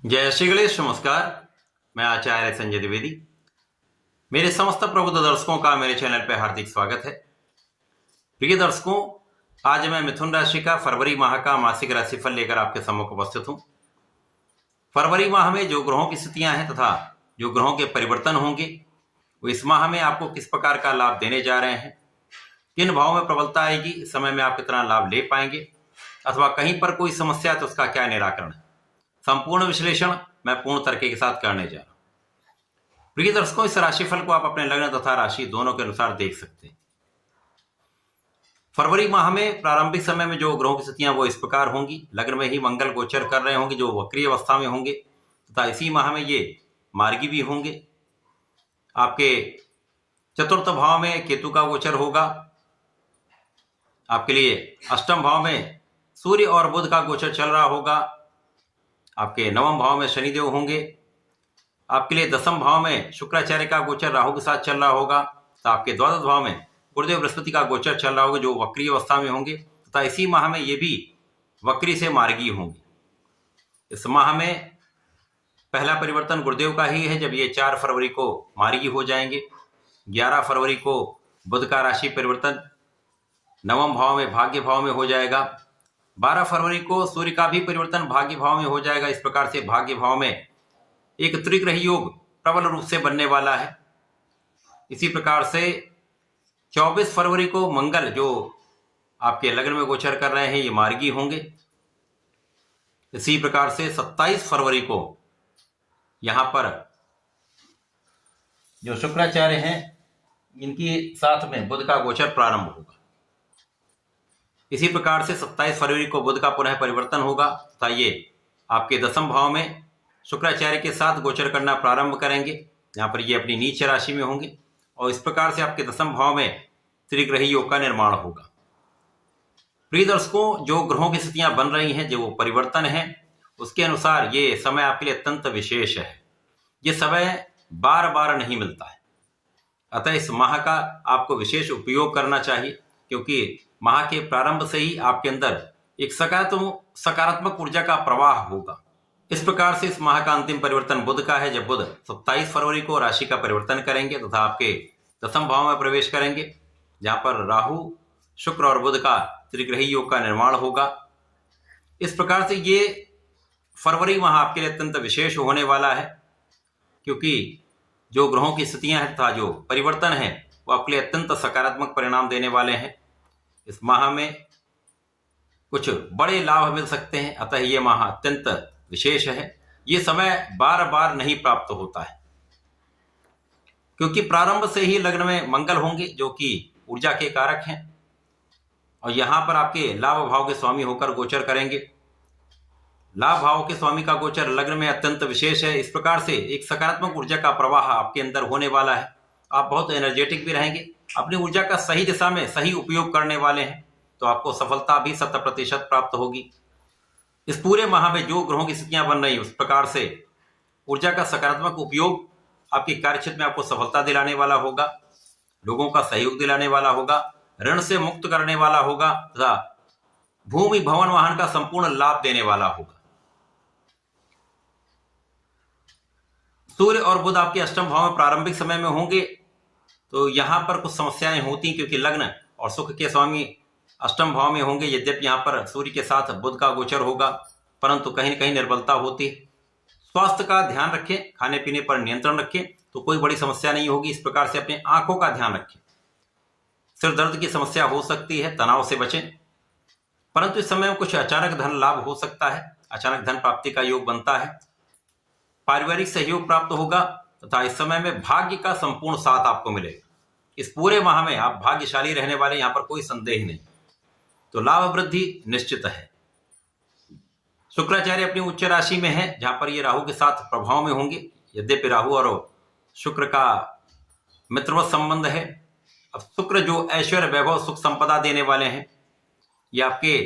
जय श्री गणेश। नमस्कार, मैं आचार्य संजय द्विवेदी। मेरे समस्त प्रबुद्ध दर्शकों का मेरे चैनल पर हार्दिक स्वागत है। प्रिय दर्शकों, आज मैं मिथुन राशि का फरवरी माह का मासिक राशिफल लेकर आपके सम्मुख उपस्थित हूं। फरवरी माह में जो ग्रहों की स्थितियां हैं तथा जो ग्रहों के परिवर्तन होंगे वो इस माह में आपको किस प्रकार का लाभ देने जा रहे हैं, किन भावों में प्रबलता आएगी, इस समय में आप कितना लाभ ले पाएंगे अथवा कहीं पर कोई समस्या है तो उसका क्या निराकरण है, संपूर्ण विश्लेषण मैं पूर्ण तरीके के साथ करने जा रहा हूं। प्रिय दर्शकों, इस राशिफल को आप अपने लग्न तथा राशि दोनों के अनुसार देख सकते हैं। फरवरी माह में प्रारंभिक समय में जो ग्रहों की स्थितियां वो इस प्रकार होंगी। लग्न में ही मंगल गोचर कर रहे होंगे जो वक्रीय अवस्था में होंगे तथा इसी माह में ये मार्गी भी होंगे। आपके चतुर्थ भाव में केतु का गोचर होगा। आपके लिए अष्टम भाव में सूर्य और बुध का गोचर चल रहा होगा। आपके नवम भाव में शनिदेव होंगे। आपके लिए दसम भाव में शुक्राचार्य का गोचर राहु के साथ चल रहा होगा। तो आपके द्वादश भाव में गुरुदेव बृहस्पति का गोचर चल रहा होगा जो वक्रीय अवस्था में होंगे तथा इसी माह में ये भी वक्री से मार्गी होंगे। इस माह में पहला परिवर्तन गुरुदेव का ही है जब ये 4 फरवरी को मार्गी हो जाएंगे। 11 फरवरी को बुध का राशि परिवर्तन नवम भाव में भाग्य भाव में हो जाएगा। 12 फरवरी को सूर्य का भी परिवर्तन भाग्य भाव में हो जाएगा। इस प्रकार से भाग्य भाव में एक त्रिग्रही योग प्रबल रूप से बनने वाला है। इसी प्रकार से 24 फरवरी को मंगल जो आपके लग्न में गोचर कर रहे हैं ये मार्गी होंगे। इसी प्रकार से 27 फरवरी को यहां पर जो शुक्राचार्य हैं इनके साथ में बुध का गोचर प्रारंभ होगा। इसी प्रकार से 27 फरवरी को बुध का पुनः परिवर्तन होगा तथा ये आपके दसम भाव में शुक्राचार्य के साथ गोचर करना प्रारंभ करेंगे। यहाँ पर ये अपनी नीच राशि में होंगे और इस प्रकार से आपके दसम भाव में त्रिग्रही योग का निर्माण होगा। प्रिय दर्शकों, जो ग्रहों की स्थितियां बन रही हैं, जो परिवर्तन है, उसके अनुसार ये समय आपके लिए अत्यंत विशेष है। ये समय बार बार नहीं मिलता है, अतः इस माह का आपको विशेष उपयोग करना चाहिए क्योंकि माह के प्रारंभ से ही आपके अंदर एक सकारात्मक ऊर्जा का प्रवाह होगा। इस प्रकार से इस माह का अंतिम परिवर्तन बुध का है जब बुध 27 फरवरी को राशि का परिवर्तन करेंगे तथा आपके दसम भाव में प्रवेश करेंगे जहां पर राहु शुक्र और बुध का त्रिग्रही योग का निर्माण होगा। इस प्रकार से ये फरवरी माह आपके लिए अत्यंत विशेष होने वाला है क्योंकि जो ग्रहों की स्थितियां हैं तथा जो परिवर्तन है वो आपके लिए अत्यंत सकारात्मक परिणाम देने वाले हैं। इस माह में कुछ बड़े लाभ मिल सकते हैं, अतः ये माह अत्यंत विशेष है। ये समय बार बार नहीं प्राप्त होता है क्योंकि प्रारंभ से ही लग्न में मंगल होंगे जो कि ऊर्जा के कारक हैं और यहां पर आपके लाभ भाव के स्वामी होकर गोचर करेंगे। लाभ भाव के स्वामी का गोचर लग्न में अत्यंत विशेष है। इस प्रकार से एक सकारात्मक ऊर्जा का प्रवाह आपके अंदर होने वाला है। आप बहुत एनर्जेटिक भी रहेंगे, अपनी ऊर्जा का सही दिशा में सही उपयोग करने वाले हैं तो आपको सफलता भी 100% प्राप्त होगी। इस पूरे माह में जो ग्रहों की स्थितियां बन रही उस प्रकार से ऊर्जा का सकारात्मक उपयोग आपके कार्यक्षेत्र में आपको सफलता दिलाने वाला होगा, लोगों का सहयोग दिलाने वाला होगा, ऋण से मुक्त करने वाला होगा तथा भूमि भवन वाहन का संपूर्ण लाभ देने वाला होगा। सूर्य और बुध आपके अष्टम भाव में प्रारंभिक समय में होंगे तो यहां पर कुछ समस्याएं होती क्योंकि लग्न और सुख के स्वामी अष्टम भाव में होंगे। यद्यपि यहां पर सूर्य के साथ बुध का गोचर होगा परंतु कहीं न कहीं निर्बलता होती है। स्वास्थ्य का ध्यान रखें, खाने पीने पर नियंत्रण रखें तो कोई बड़ी समस्या नहीं होगी। इस प्रकार से अपने आंखों का ध्यान रखें। सिर दर्द की समस्या हो सकती है, तनाव से बचें। परंतु इस समय में कुछ अचानक धन लाभ हो सकता है, अचानक धन प्राप्ति का योग बनता है, पारिवारिक सहयोग प्राप्त होगा तथा इस समय में भाग्य का संपूर्ण साथ आपको मिलेगा। इस पूरे माह में आप भाग्यशाली रहने वाले, यहां पर कोई संदेह नहीं। तो लाभ वृद्धि निश्चित है। शुक्राचार्य अपनी उच्च राशि में है जहां पर ये राहु के साथ प्रभाव में होंगे। यद्यपि राहु और शुक्र का मित्रवत संबंध है। अब शुक्र जो ऐश्वर्य वैभव सुख संपदा देने वाले हैं ये आपके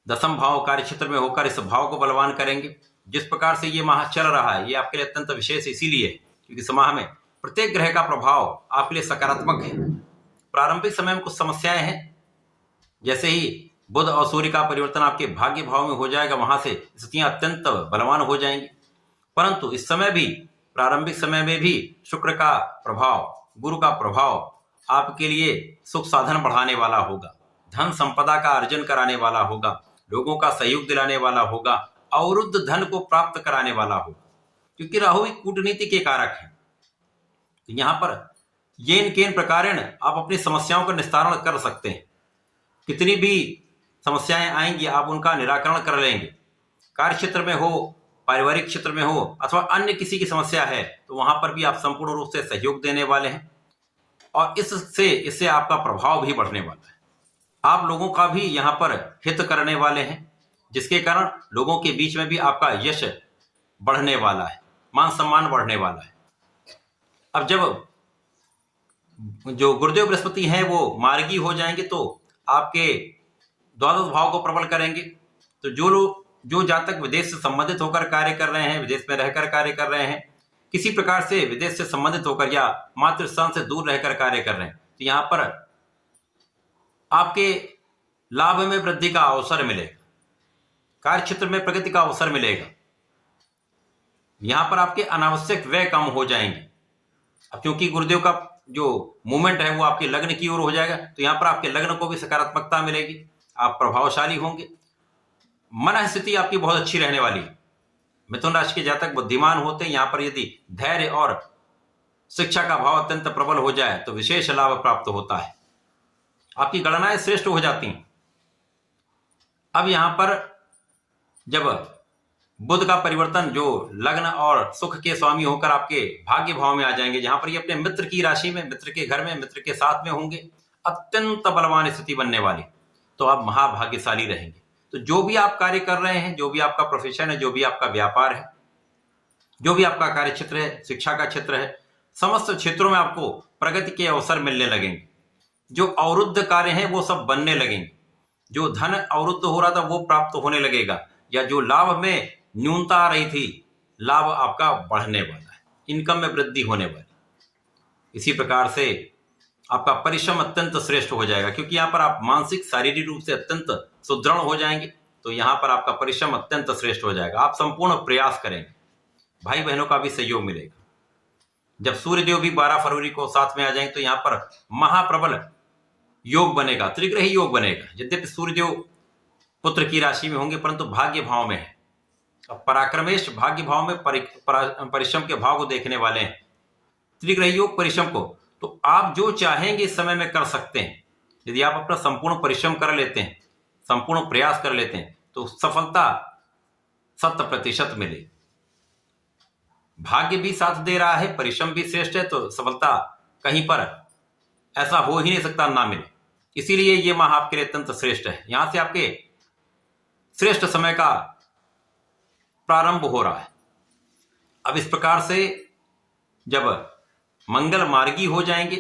दसम भाव कार्य क्षेत्र में होकर इस भाव को बलवान करेंगे। जिस प्रकार से ये माह चल रहा है ये आपके लिए अत्यंत विशेष इसीलिए क्योंकि इस माह में प्रत्येक ग्रह का प्रभाव आपके लिए सकारात्मक है। प्रारंभिक समय में कुछ समस्याएं हैं, जैसे ही बुध और सूर्य का परिवर्तन आपके भाग्य भाव में हो जाएगा वहां से स्थितियां अत्यंत बलवान हो जाएंगी। परंतु इस समय भी, प्रारंभिक समय में भी शुक्र का प्रभाव, गुरु का प्रभाव आपके लिए सुख साधन बढ़ाने वाला होगा, धन संपदा का अर्जन कराने वाला होगा, लोगों का सहयोग दिलाने वाला होगा, अवरुद्ध धन को प्राप्त कराने वाला होगा, क्योंकि राहु एक कूटनीति के कारक है। तो यहाँ पर येन केन प्रकारेण आप अपनी समस्याओं का निस्तारण कर सकते हैं। कितनी भी समस्याएं आएंगी आप उनका निराकरण कर लेंगे। कार्य क्षेत्र में हो, पारिवारिक क्षेत्र में हो, अथवा अन्य किसी की समस्या है तो वहां पर भी आप संपूर्ण रूप से सहयोग देने वाले हैं और इससे आपका प्रभाव भी बढ़ने वाला है। आप लोगों का भी यहाँ पर हित करने वाले हैं, जिसके कारण लोगों के बीच में भी आपका यश बढ़ने वाला है, मान सम्मान बढ़ने वाला है। अब जब जो गुरुदेव बृहस्पति हैं वो मार्गी हो जाएंगे तो आपके द्वादश भाव को प्रबल करेंगे। तो जो जातक विदेश से संबंधित होकर कार्य कर रहे हैं, विदेश में रहकर कार्य कर रहे हैं, किसी प्रकार से विदेश से संबंधित होकर या मातृस्थान से दूर रहकर कार्य कर रहे हैं, तो यहाँ पर आपके लाभ में वृद्धि का अवसर मिलेगा, कार्य क्षेत्र में प्रगति का अवसर मिलेगा। यहाँ पर आपके अनावश्यक व्यय कम हो जाएंगे। अब क्योंकि गुरुदेव का जो मूवमेंट है वो आपके लग्न की ओर हो जाएगा, तो यहाँ पर आपके लग्न को भी सकारात्मकता मिलेगी, आप प्रभावशाली होंगे, मन स्थिति आपकी बहुत अच्छी रहने वाली है। मिथुन राशि के जातक बुद्धिमान होते हैं। यहाँ पर यदि धैर्य और शिक्षा का भाव अत्यंत प्रबल हो जाए तो विशेष लाभ प्राप्त होता है, आपकी गणनाएं श्रेष्ठ हो जाती हैं। अब यहाँ पर जब बुध का परिवर्तन जो लग्न और सुख के स्वामी होकर आपके भाग्य भाव में आ जाएंगे, जहां पर ये अपने मित्र की राशि में, मित्र के घर में, मित्र के साथ में होंगे, अत्यंत बलवान स्थिति बनने वाली, तो आप महाभाग्यशाली रहेंगे। तो जो भी आप कार्य कर रहे हैं, जो भी आपका प्रोफेशन है, जो भी आपका व्यापार है, जो भी आपका कार्य क्षेत्र है, शिक्षा का क्षेत्र है, समस्त क्षेत्रों में आपको प्रगति के अवसर मिलने लगेंगे। जो अवरुद्ध कार्य हैं वो सब बनने लगेंगे, जो धन अवरुद्ध हो रहा था वो प्राप्त होने लगेगा, या जो लाभ में न्यूनता आ रही थी, लाभ आपका बढ़ने वाला है, इनकम में वृद्धि होने वाली। इसी प्रकार से आपका परिश्रम अत्यंत श्रेष्ठ हो जाएगा, क्योंकि यहाँ पर आप मानसिक शारीरिक रूप से अत्यंत सुदृढ़ हो जाएंगे, तो यहाँ पर आपका परिश्रम अत्यंत श्रेष्ठ हो जाएगा। आप संपूर्ण प्रयास करेंगे, भाई बहनों का भी सहयोग मिलेगा। जब सूर्यदेव भी 12 फरवरी को साथ में आ जाएंगे तो यहाँ पर महाप्रबल योग बनेगा, त्रिग्रही योग बनेगा। यद्यपि सूर्यदेव पुत्र की राशि में होंगे परंतु भाग्य भाव में है। पराक्रमेश भाग्य भाव में परिश्रम के भाव को देखने वाले हैं, त्रिग्रही योग परिश्रम को। तो आप जो चाहेंगे इस समय में कर सकते हैं। यदि आप अपना संपूर्ण परिश्रम कर लेते हैं, संपूर्ण प्रयास कर लेते हैं, तो सफलता 100% मिलेगी। भाग्य भी साथ दे रहा है, परिश्रम भी श्रेष्ठ है, तो सफलता कहीं पर ऐसा हो ही नहीं सकता ना मिले। इसीलिए ये माह आपके लिए अत्यंत श्रेष्ठ है। यहां से आपके श्रेष्ठ समय का प्रारंभ हो रहा है। अब इस प्रकार से जब मंगल मार्गी हो जाएंगे,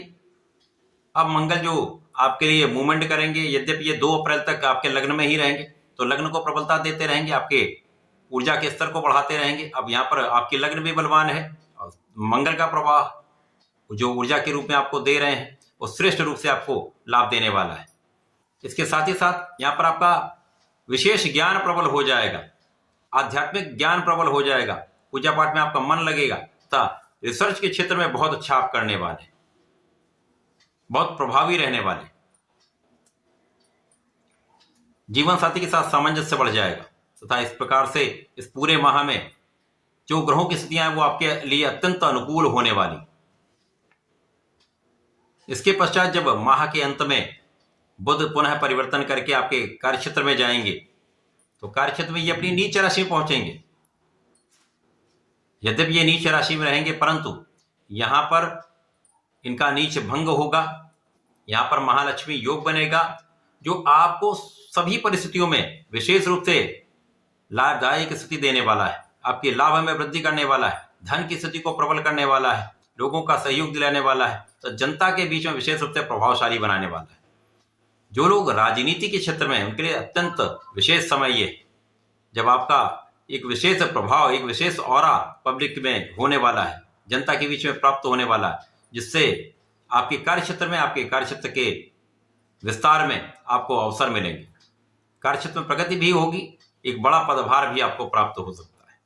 अब मंगल जो आपके लिए मूवमेंट करेंगे, यद्यपि ये 2 अप्रैल तक आपके लग्न में ही रहेंगे, तो लग्न को प्रबलता देते रहेंगे, आपके ऊर्जा के स्तर को बढ़ाते रहेंगे। अब यहाँ पर आपके लग्न भी बलवान है और मंगल का प्रवाह जो ऊर्जा के रूप में आपको दे रहे हैं वो श्रेष्ठ रूप से आपको लाभ देने वाला है। इसके साथ ही साथ यहाँ पर आपका विशेष ज्ञान प्रबल हो जाएगा, आध्यात्मिक ज्ञान प्रबल हो जाएगा, पूजा पाठ में आपका मन लगेगा तथा रिसर्च के क्षेत्र में बहुत अच्छा आप करने वाले, बहुत प्रभावी रहने वाले। जीवन साथी के साथ सामंजस्य बढ़ जाएगा तथा इस प्रकार से इस पूरे माह में जो ग्रहों की स्थितियां हैं वो आपके लिए अत्यंत अनुकूल होने वाली। इसके पश्चात जब माह के अंत में बुध पुनः परिवर्तन करके आपके कार्यक्षेत्र में जाएंगे तो कार्यक्षेत्र में ये अपनी नीच राशि में पहुंचेंगे। यद्यपि ये नीच राशि में रहेंगे परंतु यहां पर इनका नीच भंग होगा। यहां पर महालक्ष्मी योग बनेगा जो आपको सभी परिस्थितियों में विशेष रूप से लाभदायक स्थिति देने वाला है, आपके लाभ में वृद्धि करने वाला है, धन की स्थिति को प्रबल करने वाला है, लोगों का सहयोग दिलाने वाला है, तो जनता के बीच में विशेष रूप से प्रभावशाली बनाने वाला है। जो लोग राजनीति के क्षेत्र में उनके लिए अत्यंत विशेष समय ये जब आपका एक विशेष प्रभाव, एक विशेष ऑरा पब्लिक में होने वाला है, जनता के बीच में प्राप्त होने वाला है, जिससे आपके कार्यक्षेत्र में, आपके कार्यक्षेत्र के विस्तार में आपको अवसर मिलेंगे, कार्यक्षेत्र में प्रगति भी होगी, एक बड़ा पदभार भी आपको प्राप्त हो सकता है।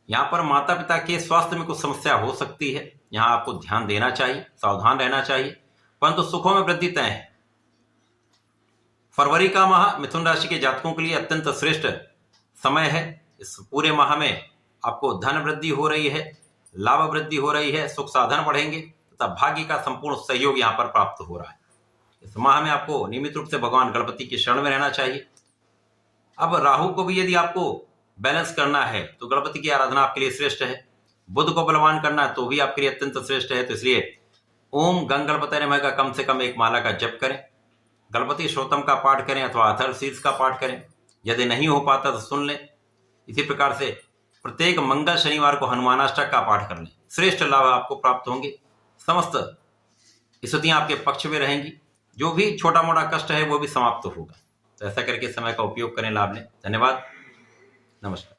यहाँ पर माता पिता के स्वास्थ्य में कुछ समस्या हो सकती है, यहाँ आपको ध्यान देना चाहिए, सावधान रहना चाहिए, परंतु सुखों में वृद्धि तय है। फरवरी का माह मिथुन राशि के जातकों के लिए अत्यंत श्रेष्ठ समय है। इस पूरे माह में आपको धन वृद्धि हो रही है, लाभ वृद्धि हो रही है, सुख साधन बढ़ेंगे तथा भाग्य का संपूर्ण सहयोग यहाँ पर प्राप्त हो रहा है। इस माह में आपको नियमित रूप से भगवान गणपति की शरण में रहना चाहिए। अब राहु को भी यदि आपको बैलेंस करना है तो गणपति की आराधना आपके लिए श्रेष्ठ है। बुध को बलवान करना है तो भी आपके लिए अत्यंत श्रेष्ठ है। तो इसलिए ओम गंग गणपति नमः का कम से कम एक माला का जप करें, गणपति श्रोतम का पाठ करें अथवा अथर्वशीर्ष का पाठ करें। यदि नहीं हो पाता तो सुन लें। इसी प्रकार से प्रत्येक मंगल शनिवार को हनुमानाष्टक का पाठ कर लें, श्रेष्ठ लाभ आपको प्राप्त होंगे। समस्त स्थितियां आपके पक्ष में रहेंगी, जो भी छोटा मोटा कष्ट है वो भी समाप्त होगा। तो ऐसा करके समय का उपयोग करें, लाभ लें। धन्यवाद, नमस्कार।